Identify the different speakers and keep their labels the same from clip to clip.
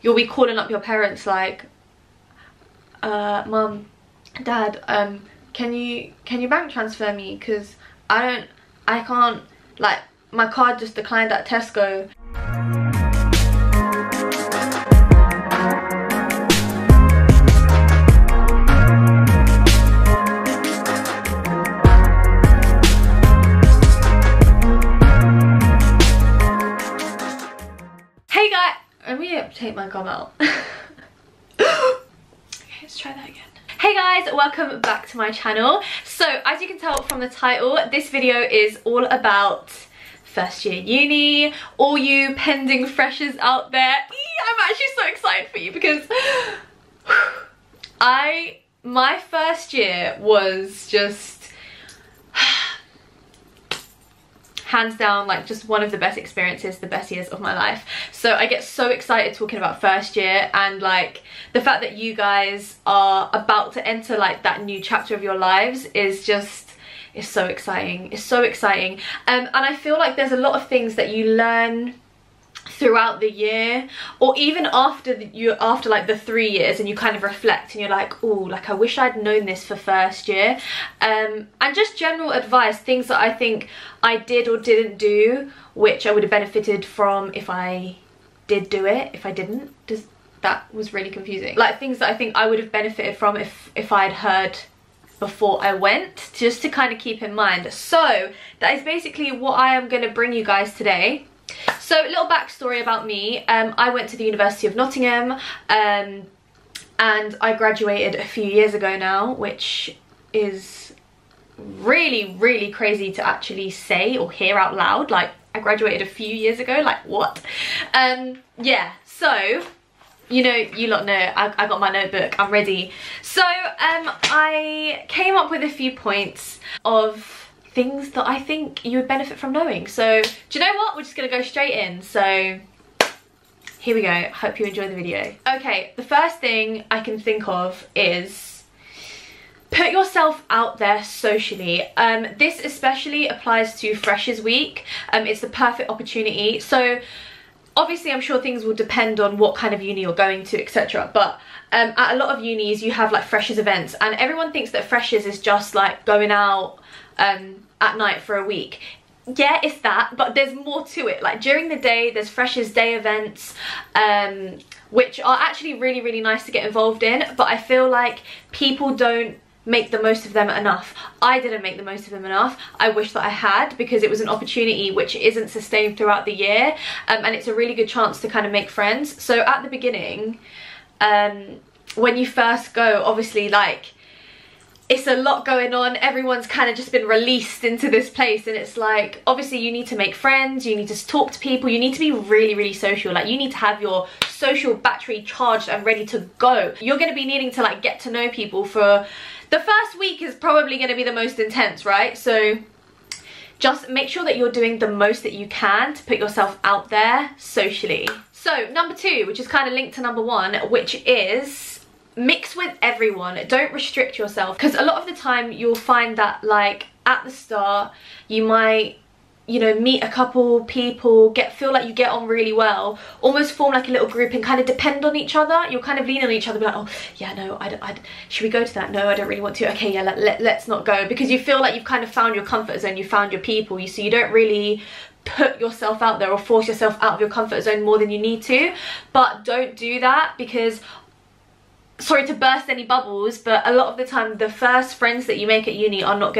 Speaker 1: you'll be calling up your parents like, Mum, Dad, can you bank transfer me, because I can't, like, my card just declined at Tesco. Hey guys, let me take my gum out. Okay, let's try that again. Hey guys, welcome back to my channel. So as you can tell from the title, this video is all about first year uni. All you pending freshers out there, I'm actually so excited for you because my first year was just hands down like just one of the best experiences, the best years of my life. So I get so excited talking about first year, and like the fact that you guys are about to enter like that new chapter of your lives is so exciting. It's so exciting. And I feel like there's a lot of things that you learn throughout the year, or even after like the 3 years, and you kind of reflect and you're like, oh, like I wish I'd known this for first year. And just general advice, things that I think I did or didn't do which I would have benefited from if I did do it. If I didn't, that was really confusing. Like things that I think I would have benefited from if I'd heard before I went, just to kind of keep in mind. So that is basically what I am going to bring you guys today. So a little backstory about me. I went to the University of Nottingham, and I graduated a few years ago now, which is really crazy to actually say or hear out loud. Like, I graduated a few years ago, like what? Yeah, so you know, you lot know, I got my notebook, I'm ready. So I came up with a few points of things that I think you would benefit from knowing. So do you know what, we're just gonna go straight in. So here we go, hope you enjoy the video. Okay, the first thing I can think of is put yourself out there socially. This especially applies to Freshers Week. It's the perfect opportunity. So obviously I'm sure things will depend on what kind of uni you're going to, etc. But at a lot of unis you have like freshers events, and everyone thinks that freshers is just like going out at night for a week. Yeah, it's that, but there's more to it. Like during the day there's Freshers Day events, which are actually really nice to get involved in, but I feel like people don't make the most of them enough. I didn't make the most of them enough. I wish that I had, because it was an opportunity which isn't sustained throughout the year, and it's a really good chance to kind of make friends. So at the beginning, when you first go, obviously like it's a lot going on, everyone's kind of just been released into this place, and it's like obviously you need to make friends, you need to talk to people, you need to be really social. Like you need to have your social battery charged and ready to go. You're going to be needing to like get to know people. For the first week is probably going to be the most intense, right? So just make sure that you're doing the most that you can to put yourself out there socially. So number 2, which is kind of linked to number 1, which is mix with everyone. Don't restrict yourself, because a lot of the time you'll find that like at the start you might, you know, meet a couple people, feel like you get on really well, almost form like a little group and kind of depend on each other. You'll kind of lean on each other, be like, oh yeah, no, should we go to that? No, I don't really want to. Okay, yeah, let's not go, because you feel like you've kind of found your comfort zone, you found your people, so you don't really put yourself out there or force yourself out of your comfort zone more than you need to. But don't do that, because sorry to burst any bubbles, but a lot of the time the first friends that you make at uni are not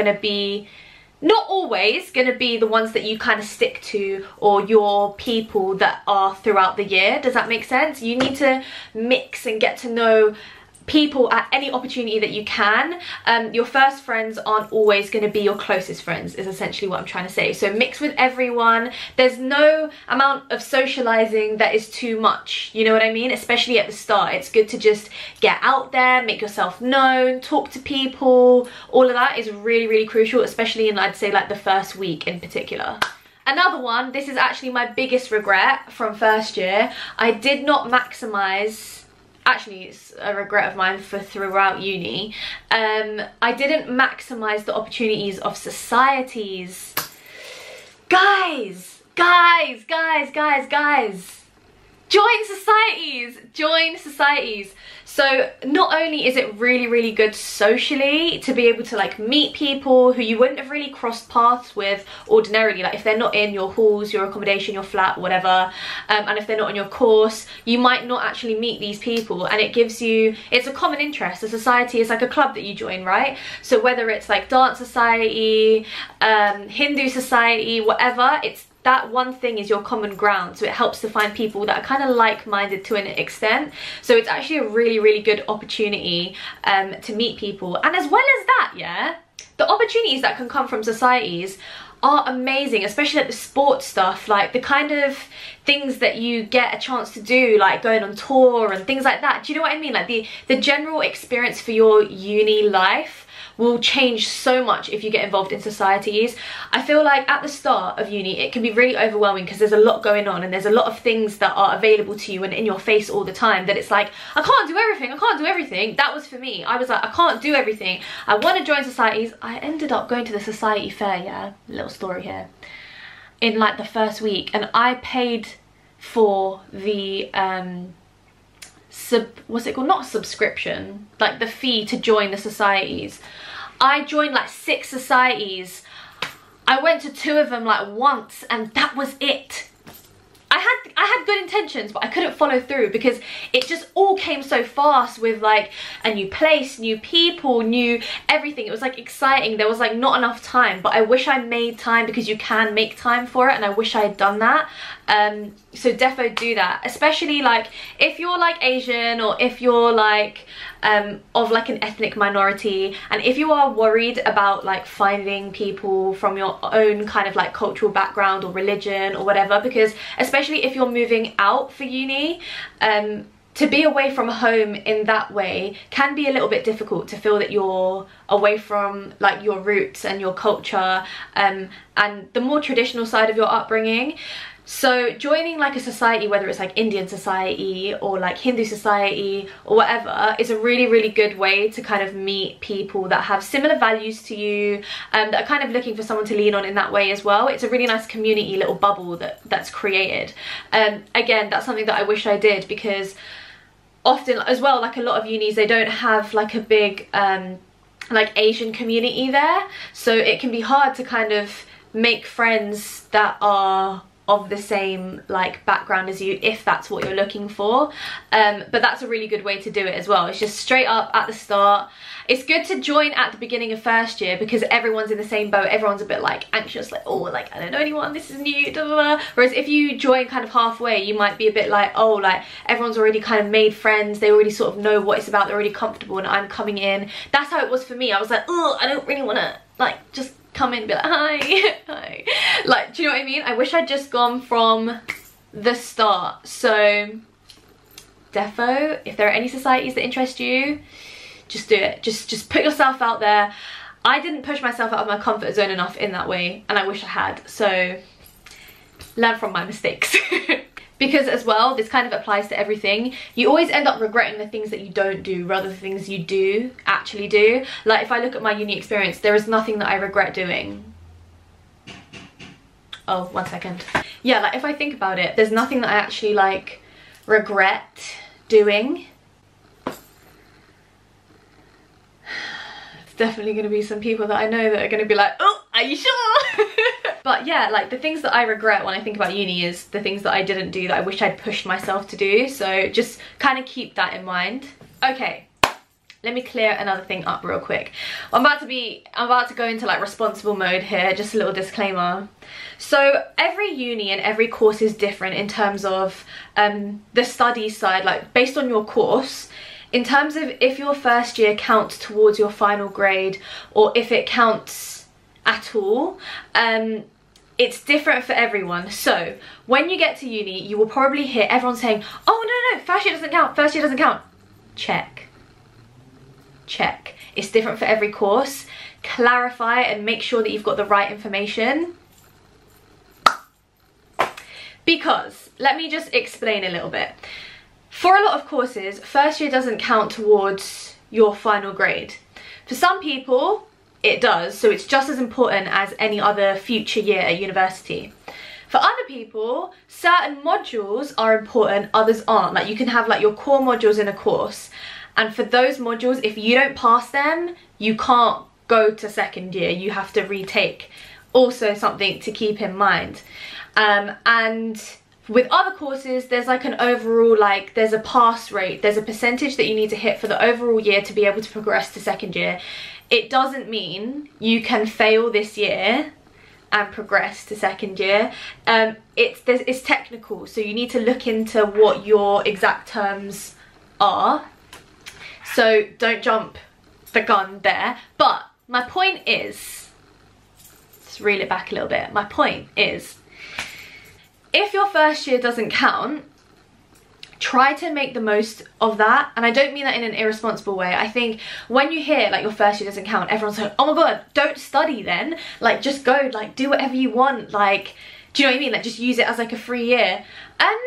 Speaker 1: always going to be the ones that you kind of stick to, or your people that are throughout the year. Does that make sense? You need to mix and get to know people at any opportunity that you can. Your first friends aren't always going to be your closest friends, is essentially what I'm trying to say. So mix with everyone. There's no amount of socializing that is too much, you know what I mean? Especially at the start, it's good to just get out there, make yourself known, talk to people. All of that is really crucial, especially in, I'd say, like the first week in particular. Another one, this is actually my biggest regret from first year. I did not maximize, actually it's a regret of mine for throughout uni, I didn't maximize the opportunities of societies. Guys, Join societies, join societies. So not only is it really good socially to be able to like meet people who you wouldn't have really crossed paths with ordinarily, like if they're not in your halls, your accommodation, your flat, whatever, and if they're not on your course, you might not actually meet these people, and it gives you, it's a common interest. A society is like a club that you join, right? So whether it's like dance society, Hindu society, whatever, it's that one thing is your common ground, so it helps to find people that are kind of like-minded to an extent. So it's actually a really good opportunity to meet people. And as well as that, yeah, the opportunities that can come from societies are amazing, especially like the sports stuff, like the kind of things that you get a chance to do, like going on tour and things like that. Do you know what I mean? Like the general experience for your uni life will change so much if you get involved in societies. I feel like at the start of uni it can be really overwhelming because there's a lot going on and there's a lot of things that are available to you and in your face all the time, that it's like, I can't do everything, I can't do everything. That was for me. I was like, I can't do everything. I want to join societies. I ended up going to the society fair, yeah, little story here, in like the first week, and I paid for the what's it called, not subscription, like the fee to join the societies. I joined like 6 societies. I went to 2 of them like once, and that was it. I had good intentions, but I couldn't follow through because it just all came so fast with like a new place, new people, new everything. It was like exciting. There was like not enough time, but I wish I made time, because you can make time for it, and I wish I had done that. So defo do that, especially like if you're like Asian, or if you're like of like an ethnic minority, and if you are worried about like finding people from your own kind of like cultural background or religion or whatever, because especially if you're moving out for uni, to be away from home in that way can be a little bit difficult, to feel that you're away from like your roots and your culture and the more traditional side of your upbringing. So joining like a society, whether it's like Indian society or like Hindu society or whatever, is a really good way to kind of meet people that have similar values to you, that are kind of looking for someone to lean on in that way as well. It's a really nice community little bubble that's created. Again, that's something that I wish I did, because often as well, like a lot of unis, they don't have like a big like Asian community there, so it can be hard to kind of make friends that are of the same like background as you, if that's what you're looking for. But that's a really good way to do it as well. It's just straight up at the start. It's good to join at the beginning of first year, because everyone's in the same boat. Everyone's a bit like anxious, like, oh, like I don't know anyone, this is new, blah, blah, blah. Whereas if you join kind of halfway, you might be a bit like, oh, like everyone's already kind of made friends, they already sort of know what it's about, they're already comfortable, and I'm coming in. That's how it was for me. I was like, oh, I don't really want to like just come in and be like, hi, hi. Like, do you know what I mean? I wish I'd just gone from the start. So defo, if there are any societies that interest you, just do it. Just put yourself out there. I didn't push myself out of my comfort zone enough in that way, and I wish I had. So learn from my mistakes. Because as well, this kind of applies to everything. You always end up regretting the things that you don't do rather than things you do actually do. Like if I look at my uni experience, there is nothing that I regret doing. Oh, 1 second. Yeah, like if I think about it, there's nothing that I actually like regret doing. It's definitely gonna be some people that I know that are gonna be like, oh, are you sure? But yeah, like the things that I regret when I think about uni is the things that I didn't do that I wish I'd pushed myself to do. So just kind of keep that in mind. Okay, let me clear another thing up real quick. I'm about to go into like responsible mode here, just a little disclaimer. So every uni and every course is different in terms of the study side, like based on your course. In terms of if your first year counts towards your final grade, or if it counts at all, it's different for everyone. So when you get to uni, you will probably hear everyone saying, oh no, first year doesn't count, first year doesn't count. Check. It's different for every course. Clarify and make sure that you've got the right information. Because, let me just explain a little bit. For a lot of courses, first year doesn't count towards your final grade. For some people, it does, so it's just as important as any other future year at university. For other people, certain modules are important, others aren't. Like you can have like your core modules in a course, and for those modules, if you don't pass them, you can't go to second year, you have to retake. Also something to keep in mind. And with other courses, there's like an overall, like there's a pass rate, there's a percentage that you need to hit for the overall year to be able to progress to second year. It doesn't mean you can fail this year and progress to second year. It's technical, so you need to look into what your exact terms are. So don't jump the gun there. But my point is, let's reel it back a little bit. My point is, if your first year doesn't count, try to make the most of that. And I don't mean that in an irresponsible way. I think when you hear like your first year doesn't count, everyone's like, oh my god, don't study then, like just go, like do whatever you want, like, do you know what I mean, like just use it as like a free year. And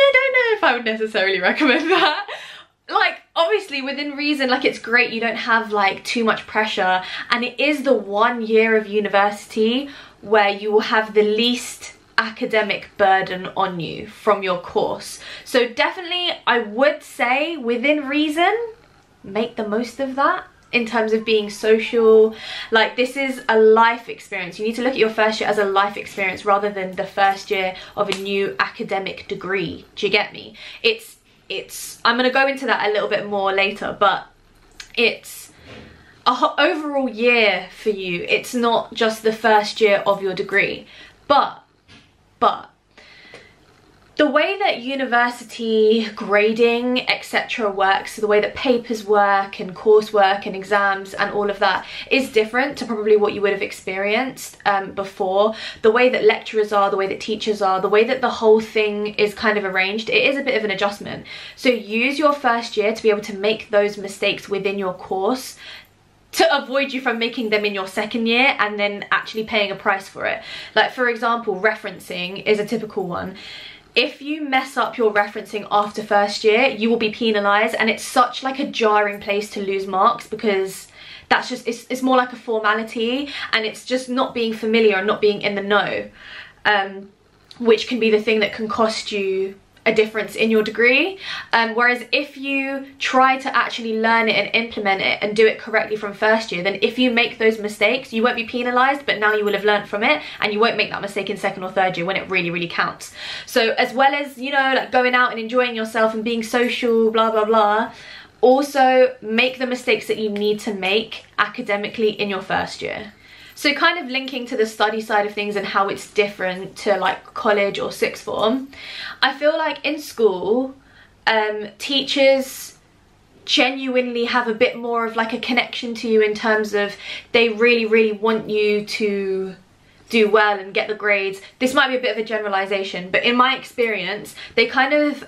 Speaker 1: I don't know if I would necessarily recommend that. Like obviously within reason, like it's great you don't have like too much pressure, and it is the 1 year of university where you will have the least academic burden on you from your course. So definitely I would say within reason, make the most of that in terms of being social. Like this is a life experience. You need to look at your first year as a life experience rather than the first year of a new academic degree. Do you get me? I'm gonna go into that a little bit more later, but it's a overall year for you. It's not just the first year of your degree. But the way that university grading etc works, so the way that papers work and coursework and exams and all of that is different to probably what you would have experienced before. The way that lecturers are, the way that teachers are, the way that the whole thing is kind of arranged, it is a bit of an adjustment. So use your first year to be able to make those mistakes within your course to avoid you from making them in your second year and then actually paying a price for it. Like for example, referencing is a typical one. If you mess up your referencing after first year, you will be penalised, and it's such like a jarring place to lose marks because that's just, it's more like a formality, and it's just not being familiar and not being in the know, which can be the thing that can cost you a difference in your degree. Whereas if you try to actually learn it and implement it and do it correctly from first year, then if you make those mistakes, you won't be penalised, but now you will have learned from it, and you won't make that mistake in second or third year when it really counts. So as well as, you know, like going out and enjoying yourself and being social, blah blah blah, also make the mistakes that you need to make academically in your first year. So kind of linking to the study side of things and how it's different to like college or sixth form, I feel like in school, teachers genuinely have a bit more of like a connection to you in terms of they really want you to do well and get the grades. This might be a bit of a generalization, but in my experience, they kind of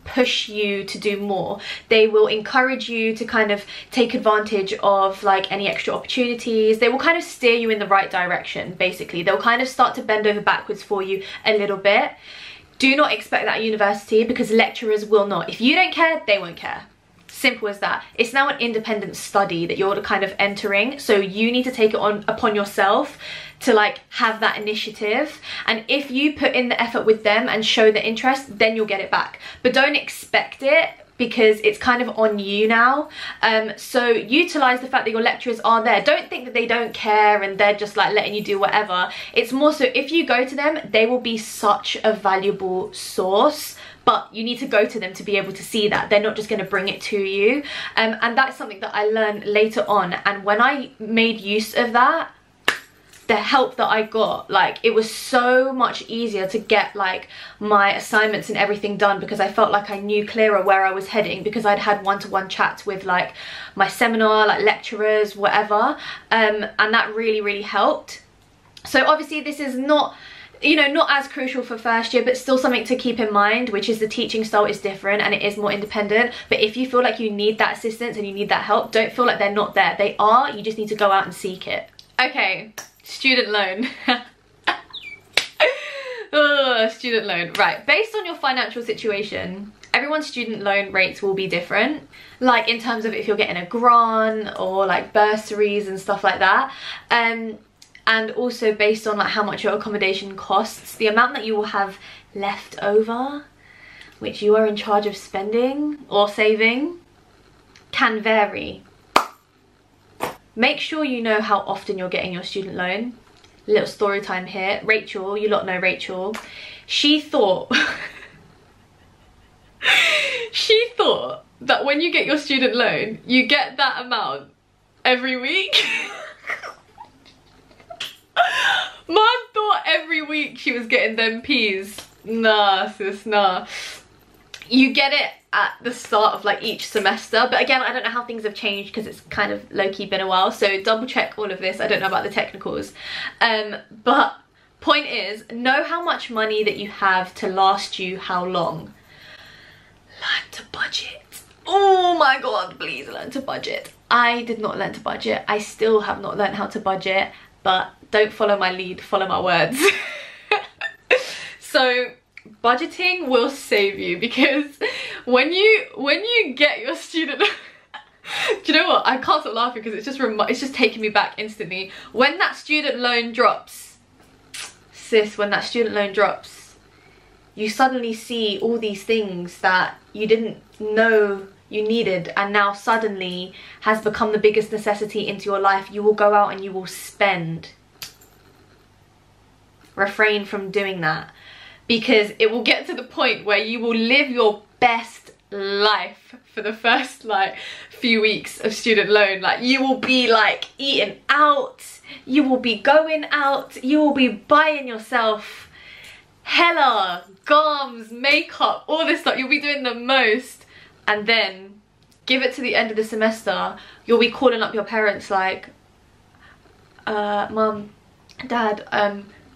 Speaker 1: push you to do more. They will encourage you to kind of take advantage of like any extra opportunities. They will kind of steer you in the right direction, basically. They'll kind of start to bend over backwards for you a little bit. Do not expect that at university, because lecturers will not. If you don't care, they won't care. Simple as that. It's now an independent study that you're kind of entering, so you need to take it on upon yourself to like have that initiative, and if you put in the effort with them and show the interest, then you'll get it back. But don't expect it, because it's kind of on you now. So utilize the fact that your lecturers are there. Don't think that they don't care and they're just like letting you do whatever. It's more so if you go to them, they will be such a valuable source, but you need to go to them to be able to see that. They're not just going to bring it to you. And that's something that I learned later on, and when I made use of that, the help that I got, like it was so much easier to get like my assignments and everything done, because I felt like I knew clearer where I was heading, because I'd had one-to-one chats with like my seminar, like lecturers, whatever, and that really helped. So obviously this is not, you know, not as crucial for first year, but still something to keep in mind, which is the teaching style is different and it is more independent. But if you feel like you need that assistance and you need that help, don't feel like they're not there. They are, you just need to go out and seek it. Okay, student loan. Ugh, student loan. Right, based on your financial situation, everyone's student loan rates will be different, like in terms of if you're getting a grant or like bursaries and stuff like that. and also based on like how much your accommodation costs, the amount that you will have left over, which you are in charge of spending or saving, can vary. Make sure you know how often you're getting your student loan. Little story time here. Rachel, you lot know Rachel, she thought she thought that when you get your student loan, you get that amount every week. Mum thought every week she was getting them peas. Nah, sis, nah. You get it at the start of like each semester, but again, I don't know how things have changed because it's kind of low-key been a while, so double check all of this. I don't know about the technicals, but point is, know how much money that you have to last you how long. Learn to budget. Oh my god, please learn to budget. I did not learn to budget. I still have not learned how to budget, but don't follow my lead, follow my words. So budgeting will save you, because when you get your student do you know what, I can't stop laughing because it's just taking me back instantly. When that student loan drops, sis, when that student loan drops, you suddenly see all these things that you didn't know you needed and now suddenly has become the biggest necessity into your life. You will go out and you will spend. Refrain from doing that, because it will get to the point where you will live your best life for the first like few weeks of student loan. Like, you will be like eating out, you will be going out, you will be buying yourself hella gums, makeup, all this stuff. You'll be doing the most, and then give it to the end of the semester, you'll be calling up your parents like, Mum, Dad,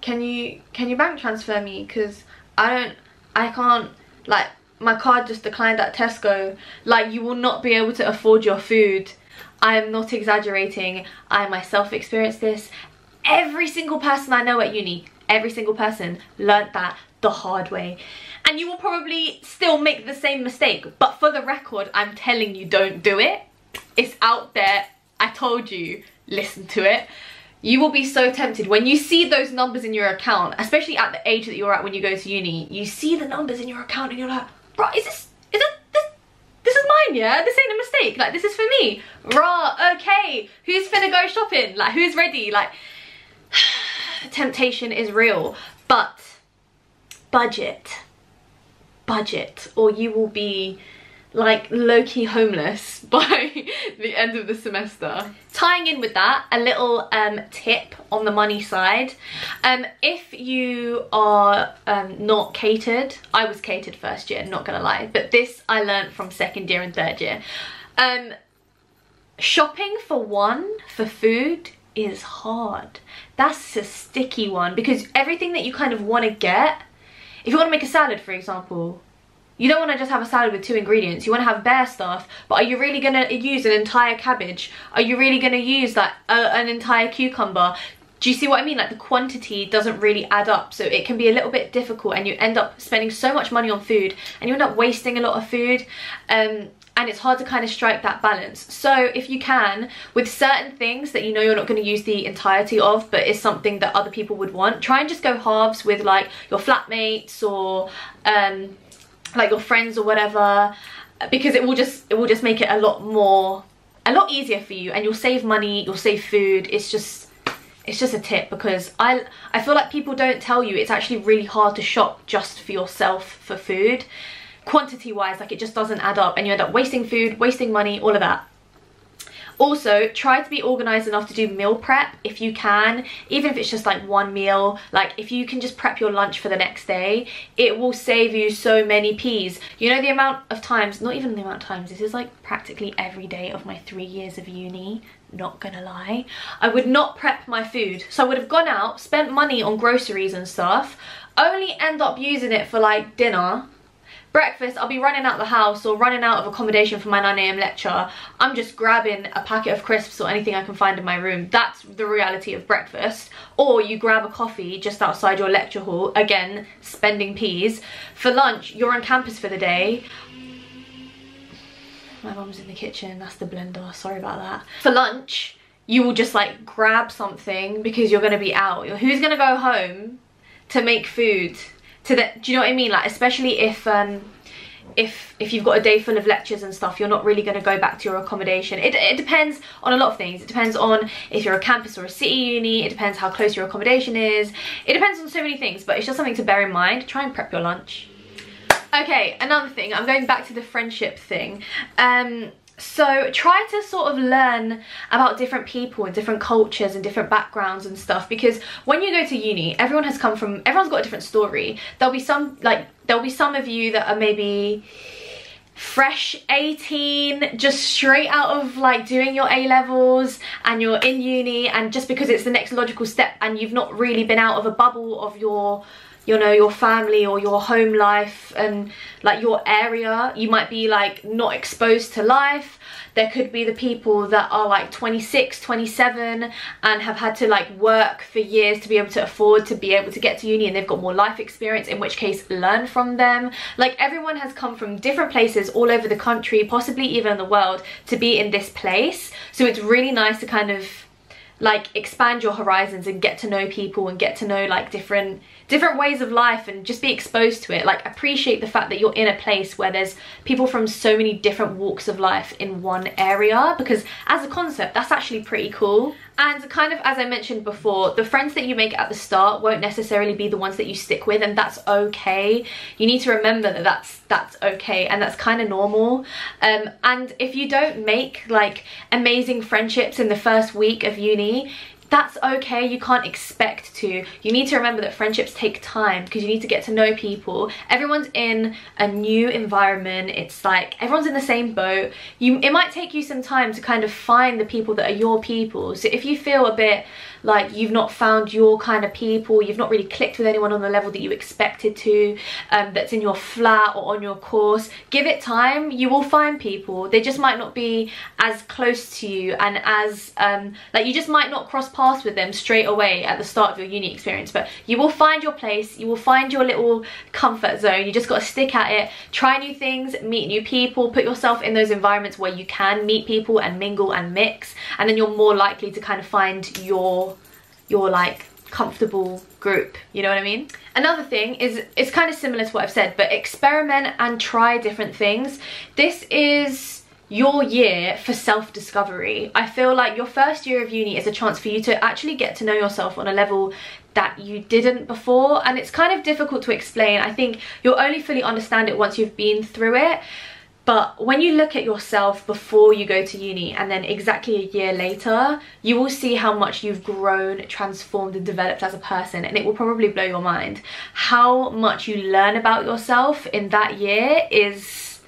Speaker 1: can you bank transfer me, because I can't, like, my card just declined at Tesco. Like, you will not be able to afford your food. I am not exaggerating. I myself experienced this. Every single person I know at uni, every single person learnt that the hard way. And you will probably still make the same mistake, but for the record, I'm telling you, don't do it. It's out there. I told you, listen to it. You will be so tempted when you see those numbers in your account, especially at the age that you're at when you go to uni. You see the numbers in your account and you're like, bro, this is mine, yeah? This ain't a mistake. Like, this is for me. Rah, okay. Who's finna go shopping? Like, who's ready? Like, temptation is real, but budget, or you will be like low-key homeless by the end of the semester. Tying in with that, a little tip on the money side. If you are not catered, I was catered first year, not gonna lie, but this I learned from second year and third year. Shopping for food is hard. That's a sticky one, because everything that you kind of want to get, if you want to make a salad, for example, you don't want to just have a salad with 2 ingredients. You want to have bare stuff, but are you really going to use an entire cabbage? Are you really going to use like an entire cucumber? Do you see what I mean? Like, the quantity doesn't really add up, so it can be a little bit difficult, and you end up spending so much money on food and you end up wasting a lot of food, and it's hard to kind of strike that balance. So if you can, with certain things that you know you're not going to use the entirety of, but is something that other people would want, try and just go halves with like your flatmates or like your friends or whatever, because it will just make it a lot easier for you, and you'll save money, you'll save food. It's just a tip, because I feel like people don't tell you it's actually really hard to shop just for yourself for food. Quantity wise, like, it just doesn't add up and you end up wasting food, wasting money, all of that. Also, try to be organized enough to do meal prep if you can, even if it's just like one meal. Like, if you can just prep your lunch for the next day, it will save you so many peas. You know the amount of times, not even the amount of times, this is like practically every day of my 3 years of uni, not gonna lie, I would not prep my food. So I would have gone out, spent money on groceries and stuff, only end up using it for like dinner. Breakfast, I'll be running out the house or running out of accommodation for my 9 AM lecture. I'm just grabbing a packet of crisps or anything I can find in my room. That's the reality of breakfast. Or you grab a coffee just outside your lecture hall, again, spending peas. For lunch, you're on campus for the day. My mum's in the kitchen, that's the blender, sorry about that. For lunch, you will just like grab something because you're going to be out. Who's going to go home to make food do you know what I mean? Like, especially if you've got a day full of lectures and stuff, you're not really going to go back to your accommodation. It depends on a lot of things. It depends on if you're a campus or a city uni. It depends how close your accommodation is. It depends on so many things, but it's just something to bear in mind. Try and prep your lunch. Okay, another thing, I'm going back to the friendship thing. So try to sort of learn about different people and different cultures and different backgrounds and stuff, because when you go to uni, everyone's got a different story. There'll be some of you that are maybe fresh 18, just straight out of like doing your A-levels, and you're in uni, and just because it's the next logical step and you've not really been out of a bubble of your, you know, your family or your home life and like your area, you might be like not exposed to life. There could be the people that are like 26, 27 and have had to like work for years to be able to afford to be able to get to uni, and they've got more life experience, in which case learn from them. Like, everyone has come from different places all over the country, possibly even the world, to be in this place. So it's really nice to kind of like expand your horizons and get to know people and get to know like different ways of life and just be exposed to it. Like, appreciate the fact that you're in a place where there's people from so many different walks of life in one area, because as a concept that's actually pretty cool. And kind of as I mentioned before, the friends that you make at the start won't necessarily be the ones that you stick with, and that's okay. You need to remember that that's okay, and that's kind of normal. And if you don't make like amazing friendships in the first week of uni, that's okay. You can't expect to. You need to remember that friendships take time, because you need to get to know people. Everyone's in a new environment. It's like everyone's in the same boat. It might take you some time to kind of find the people that are your people. So if you feel a bit like you've not found your kind of people, you've not really clicked with anyone on the level that you expected to, that's in your flat or on your course, give it time. You will find people. They just might not be as close to you, and as like, you just might not cross paths with them straight away at the start of your uni experience, but you will find your place. You will find your little comfort zone. You just got to stick at it, try new things, meet new people, put yourself in those environments where you can meet people and mingle and mix, and then you're more likely to kind of find your like comfortable group, you know what I mean? Another thing is, it's kind of similar to what I've said, but experiment and try different things. This is your year for self-discovery. I feel like your first year of uni is a chance for you to actually get to know yourself on a level that you didn't before, and it's kind of difficult to explain. I think you'll only fully understand it once you've been through it. But when you look at yourself before you go to uni and then exactly a year later, you will see how much you've grown, transformed and developed as a person, and it will probably blow your mind. How much you learn about yourself in that year is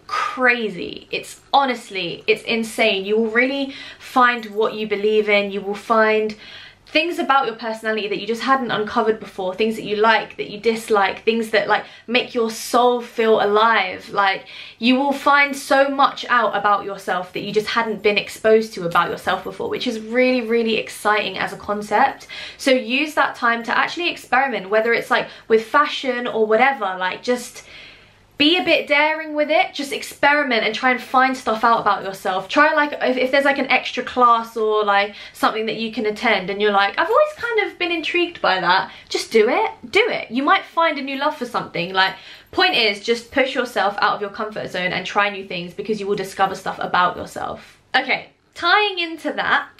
Speaker 1: crazy. It's honestly, it's insane. You will really find what you believe in. You will find things about your personality that you just hadn't uncovered before, things that you like, that you dislike, things that like make your soul feel alive. Like, you will find so much out about yourself that you just hadn't been exposed to about yourself before, which is really, really exciting as a concept. So use that time to actually experiment, whether it's like with fashion or whatever. Like, just be a bit daring with it. Just experiment and try and find stuff out about yourself. Try, like, if there's like an extra class or like something that you can attend and you're like, I've always kind of been intrigued by that, just do it. You might find a new love for something. Like, point is, just push yourself out of your comfort zone and try new things, because you will discover stuff about yourself. Okay, tying into that,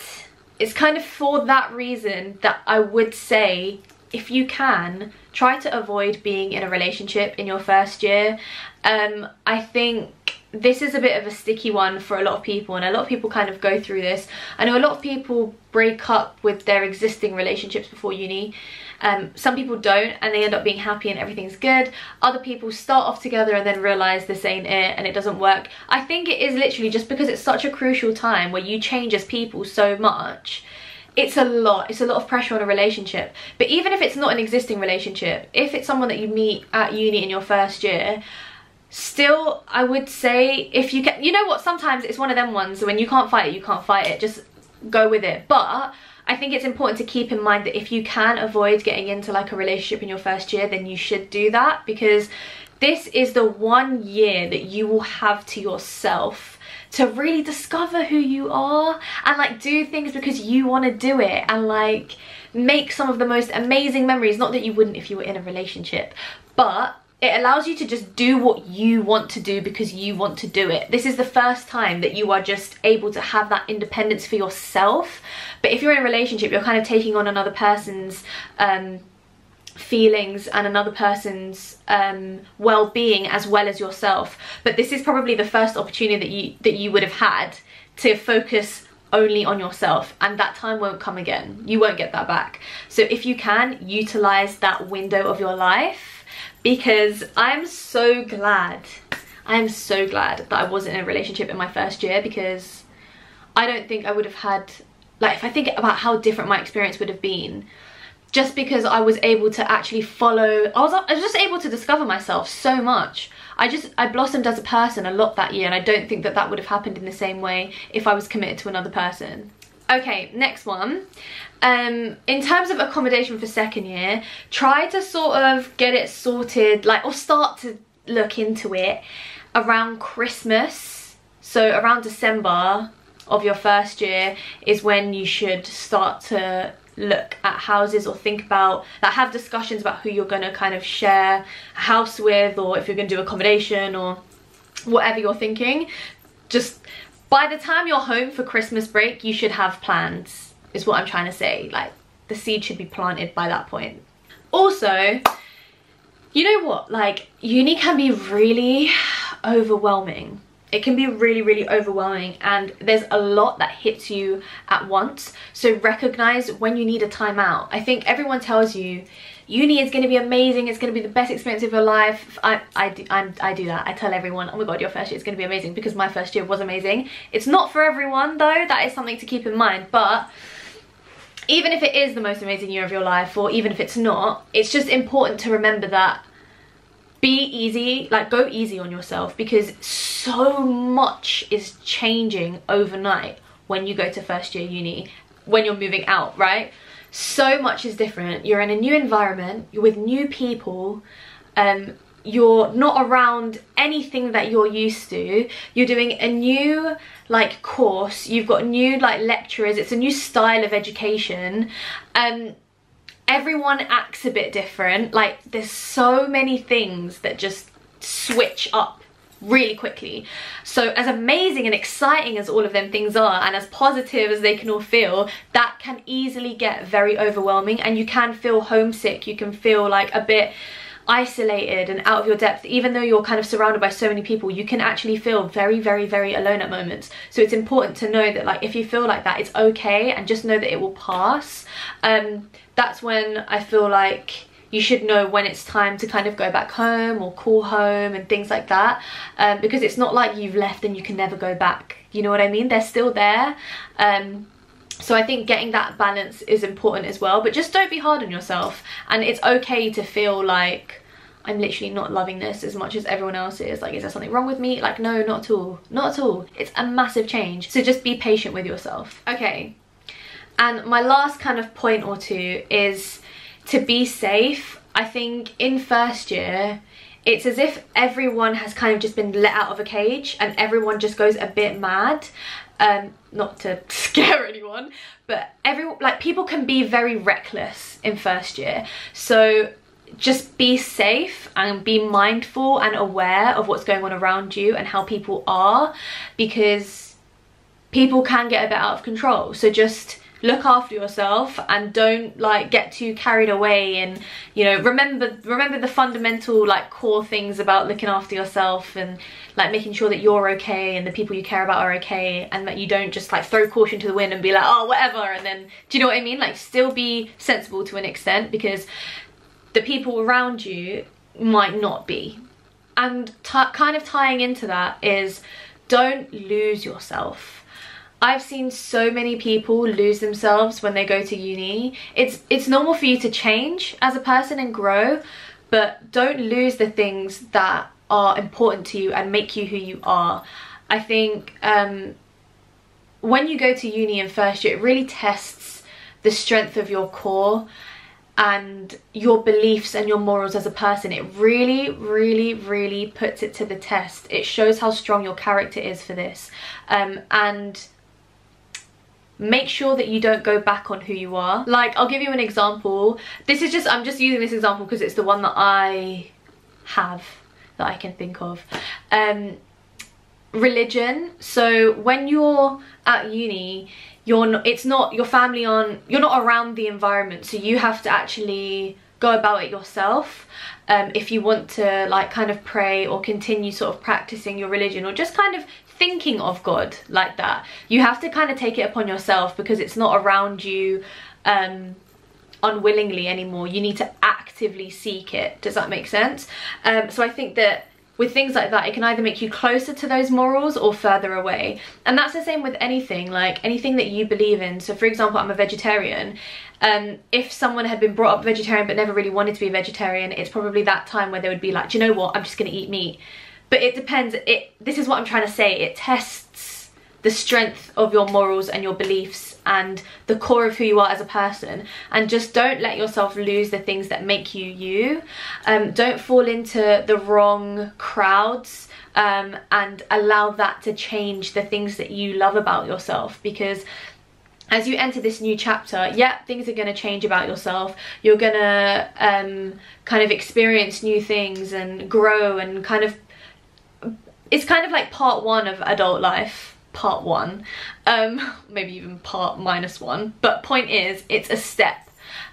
Speaker 1: it's kind of for that reason that I would say, if you can, try to avoid being in a relationship in your first year. I think this is a bit of a sticky one for a lot of people, and a lot of people kind of go through this. I know a lot of people break up with their existing relationships before uni. Some people don't, and they end up being happy and everything's good. Other people start off together and then realise this ain't it and it doesn't work. I think it is literally just because it's such a crucial time where you change as people so much. It's a lot of pressure on a relationship. But even if it's not an existing relationship, if it's someone that you meet at uni in your first year, still, I would say, if you can, you know what, sometimes it's one of them ones when you can't fight it, you can't fight it, just go with it. But I think it's important to keep in mind that if you can avoid getting into like a relationship in your first year, then you should do that, because this is the 1 year that you will have to yourself to really discover who you are and like do things because you want to do it, and like make some of the most amazing memories. Not that you wouldn't if you were in a relationship, but it allows you to just do what you want to do because you want to do it. This is the first time that you are just able to have that independence for yourself. But if you're in a relationship, you're kind of taking on another person's feelings and another person's well-being as well as yourself. But this is probably the first opportunity that you would have had to focus only on yourself, and that time won't come again. You won't get that back. So if you can, utilize that window of your life, because I'm so glad that I wasn't in a relationship in my first year, because I don't think I would have had, like, if I think about how different my experience would have been, just because I was able to actually follow, I was just able to discover myself so much. I blossomed as a person a lot that year, and I don't think that that would have happened in the same way if I was committed to another person. Okay, next one. In terms of accommodation for second year, try to sort of get it sorted, like, or start to look into it around Christmas. So around December of your first year is when you should start to look at houses, or think about, like, have discussions about who you're going to kind of share a house with, or if you're going to do accommodation or whatever you're thinking. Just by the time you're home for Christmas break, you should have plans, is what I'm trying to say. Like, the seed should be planted by that point. Also, you know what, like, uni can be really overwhelming. It can be really, really overwhelming, and there's a lot that hits you at once. So recognize when you need a timeout. I think everyone tells you uni is going to be amazing, it's going to be the best experience of your life. I do that. I tell everyone, oh my god, your first year is going to be amazing, because my first year was amazing. It's not for everyone though, that is something to keep in mind. But even if it is the most amazing year of your life, or even if it's not, it's just important to remember that be easy, like, go easy on yourself, because so much is changing overnight when you go to first year uni, when you're moving out, right? So much is different. You're in a new environment, you're with new people, you're not around anything that you're used to, you're doing a new, like, course, you've got new, like, lecturers, it's a new style of education, everyone acts a bit different. Like, there's so many things that just switch up really quickly. So as amazing and exciting as all of them things are, and as positive as they can all feel, that can easily get very overwhelming, and you can feel homesick, you can feel like a bit isolated and out of your depth. Even though you're kind of surrounded by so many people, you can actually feel very, very, very alone at moments. So it's important to know that, like, if you feel like that, it's okay, and just know that it will pass. That's when I feel like you should know when it's time to kind of go back home or call home and things like that, because it's not like you've left and you can never go back, you know what I mean? They're still there. So I think getting that balance is important as well, but just don't be hard on yourself. And it's okay to feel like, I'm literally not loving this as much as everyone else is. Like, is there something wrong with me? Like, no, not at all. Not at all. It's a massive change. So just be patient with yourself. Okay. And my last kind of point or two is to be safe. I think in first year, it's as if everyone has kind of just been let out of a cage, and everyone just goes a bit mad. Not to scare anyone, but people can be very reckless in first year. So just be safe and be mindful and aware of what's going on around you and how people are, because people can get a bit out of control. So just look after yourself and don't, like, get too carried away, and, you know, remember the fundamental, like, core things about looking after yourself, and, like, making sure that you're okay and the people you care about are okay, and that you don't just, like, throw caution to the wind and be like, oh, whatever, and then, do you know what I mean? Like, still be sensible to an extent, because the people around you might not be. And kind of tying into that is, don't lose yourself. I've seen so many people lose themselves when they go to uni. It's normal for you to change as a person and grow, but don't lose the things that are important to you and make you who you are. I think when you go to uni in first year, it really tests the strength of your core, and your beliefs and your morals as a person, it really, really, really puts it to the test. It shows how strong your character is for this. And make sure that you don't go back on who you are. Like, I'll give you an example. This is just, I'm just using this example because it's the one that I have, that I can think of. Religion. So when you're at uni, you're not around the environment, so you have to actually go about it yourself. If you want to like kind of pray or continue sort of practicing your religion, or just kind of thinking of God like that, you have to kind of take it upon yourself, because it's not around you unwillingly anymore. You need to actively seek it. Does that make sense? So I think that with things like that, it can either make you closer to those morals or further away. And that's the same with anything, like anything that you believe in. So for example, I'm a vegetarian. If someone had been brought up vegetarian but never really wanted to be a vegetarian, it's probably that time where they would be like, do you know what, I'm just gonna eat meat. But it depends. This is what I'm trying to say. It tests the strength of your morals and your beliefs and the core of who you are as a person. And just don't let yourself lose the things that make you you. Don't fall into the wrong crowds and allow that to change the things that you love about yourself. Because as you enter this new chapter, yeah, things are going to change about yourself. You're going to kind of experience new things and grow, and kind of, it's kind of like part one of adult life. Part one, maybe even part -1, but point is, it's a step.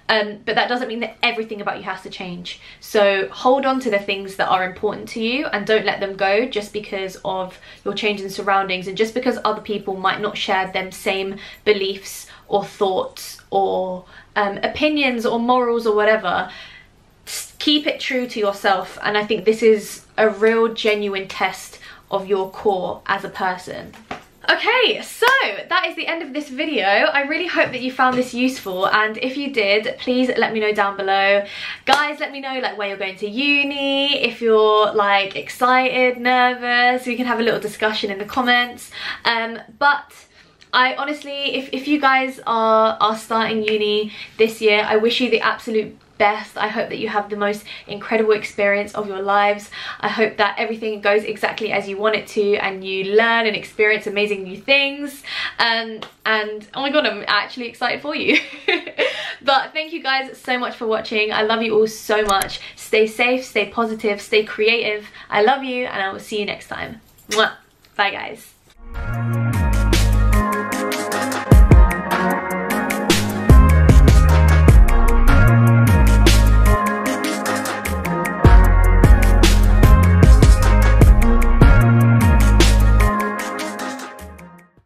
Speaker 1: But that doesn't mean that everything about you has to change. So hold on to the things that are important to you and don't let them go just because of your changing surroundings, and just because other people might not share them same beliefs or thoughts or opinions or morals or whatever. Keep it true to yourself, and I think this is a real genuine test of your core as a person. Okay, so that is the end of this video. I really hope that you found this useful, and if you did, please let me know down below. Guys, let me know like where you're going to uni, if you're like excited, nervous, we can have a little discussion in the comments. But I honestly, if you guys are starting uni this year, I wish you the absolute best. I hope that you have the most incredible experience of your lives. I hope that everything goes exactly as you want it to, and you learn and experience amazing new things. And oh my god, I'm actually excited for you. But thank you guys so much for watching. I love you all so much. Stay safe, stay positive, stay creative. I love you, and I will see you next time. Mwah. Bye guys.